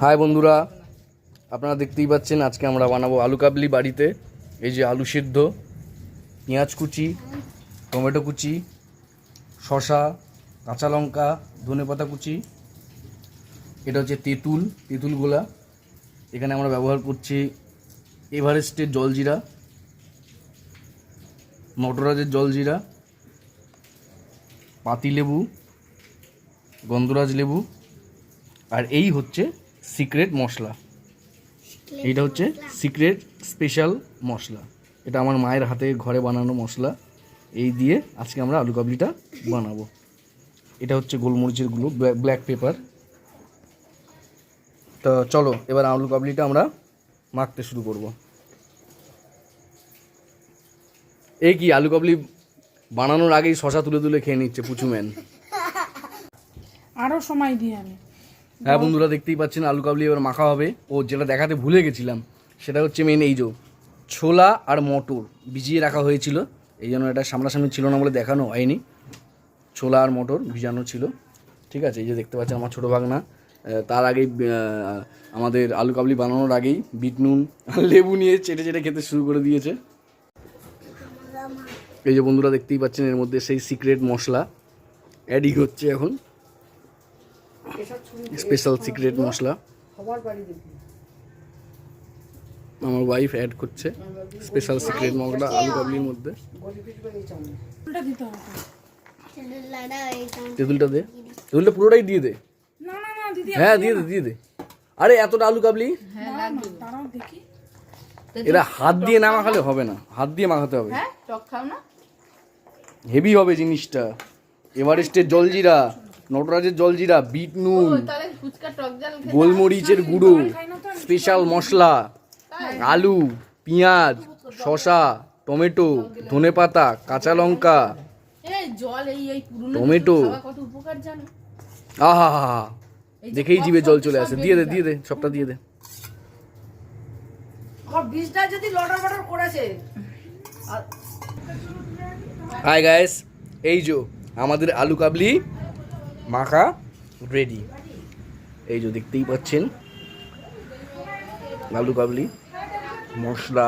High বন্ধুরা, আপনারা দেখতেই পাচ্ছেন আজকে আমরা বানাবো আলু কাবলি বাড়িতে। এই যে আলু সিদ্ধ, পেঁয়াজ কুচি, টমেটো কুচি, শসা, কাঁচা লঙ্কা, ধনেপাতা কুচি, এটা হচ্ছে তেঁতুলগুলা। এখানে আমরা ব্যবহার করছি এভারেস্টের জলজিরা, নটরাজের জলজিরা, পাতিলেবু, গন্ধরাজ লেবু, আর এই হচ্ছে সিক্রেট মশলা। এইটা হচ্ছে সিক্রেট স্পেশাল মশলা, এটা আমার মায়ের হাতে ঘরে বানানো মশলা। এই দিয়ে আজকে আমরা আলু কাবলিটা বানাবো। এটা হচ্ছে গোলমরিচের গুঁড়ো, ব্ল্যাক পেপার। তো চলো এবার আলু কাবলিটা আমরা মাখতে শুরু করব। এই কি আলু কাবলি বানানোর আগেই শশা তুলে তুলে খেয়ে নিচ্ছে পুচুম্যান। আরো সময় দিই আমি। হ্যাঁ বন্ধুরা, দেখতেই পাচ্ছেন আলু কাবলি এবার মাখা হবে। ও যেটা দেখাতে ভুলে গেছিলাম, সেটা হচ্ছে মেন এই যে ছোলা আর মটর ভিজিয়ে রাখা হয়েছিল। এই জন্য এটা সামনাসামনি ছিল না বলে দেখানো হয়নি। ছোলা আর মটর ভিজানো ছিল, ঠিক আছে। এই যে দেখতে পাচ্ছেন আমার ছোটো ভাগনা তার আগেই আমাদের আলু কাবলি বানানোর আগেই বিট নুন লেবু নিয়ে চেটে চেটে খেতে শুরু করে দিয়েছে। এই যে বন্ধুরা দেখতেই পাচ্ছেন এর মধ্যে সেই সিক্রেট মশলা অ্যাডই হচ্ছে এখন, স্পেশাল সিক্রেট মশলা। আমার ওয়াইফ অ্যাড করছে স্পেশাল সিক্রেট মশলা আলু কাবলির মধ্যে। তেঁতুলটা দে, তেঁতুলটা পুরোটাই দিয়ে দে। হ্যাঁ দিয়ে দে। আরে এতটা আলু কাবলি এরা হাত দিয়ে না মাখালে হবে না, হাত দিয়ে মাখাতে হবে। হেভি হবে জিনিসটা। এভারেস্টের জলজিরা, নটরাজের জলজিরা, বিট নুন, গোলমরিচের গুঁড়ো, স্পেশাল মশলা, আলু, পেঁয়াজ, শসা, টমেটো, ধনেপাতা, কাঁচা লঙ্কা, টমেটো। আহা হা হা, দেখেই জিভে জল চলে আসে। দিয়ে দে সবটা দিয়ে দে। হাই গাইস, এই যে আমাদের আলু কাবলি মাখা রেডি। এই যে দেখতেই পাচ্ছেন আলু কাবলি মশলা,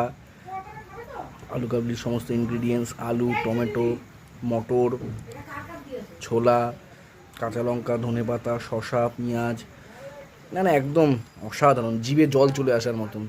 আলু কাবলির সমস্ত ইনগ্রিডিয়েন্টস, আলু, টমেটো, মটর, ছোলা, কাঁচা লঙ্কা, ধনেপাতা, শসা, পেঁয়াজ। না একদম অসাধারণ, জিভে জল চলে আসার মতন।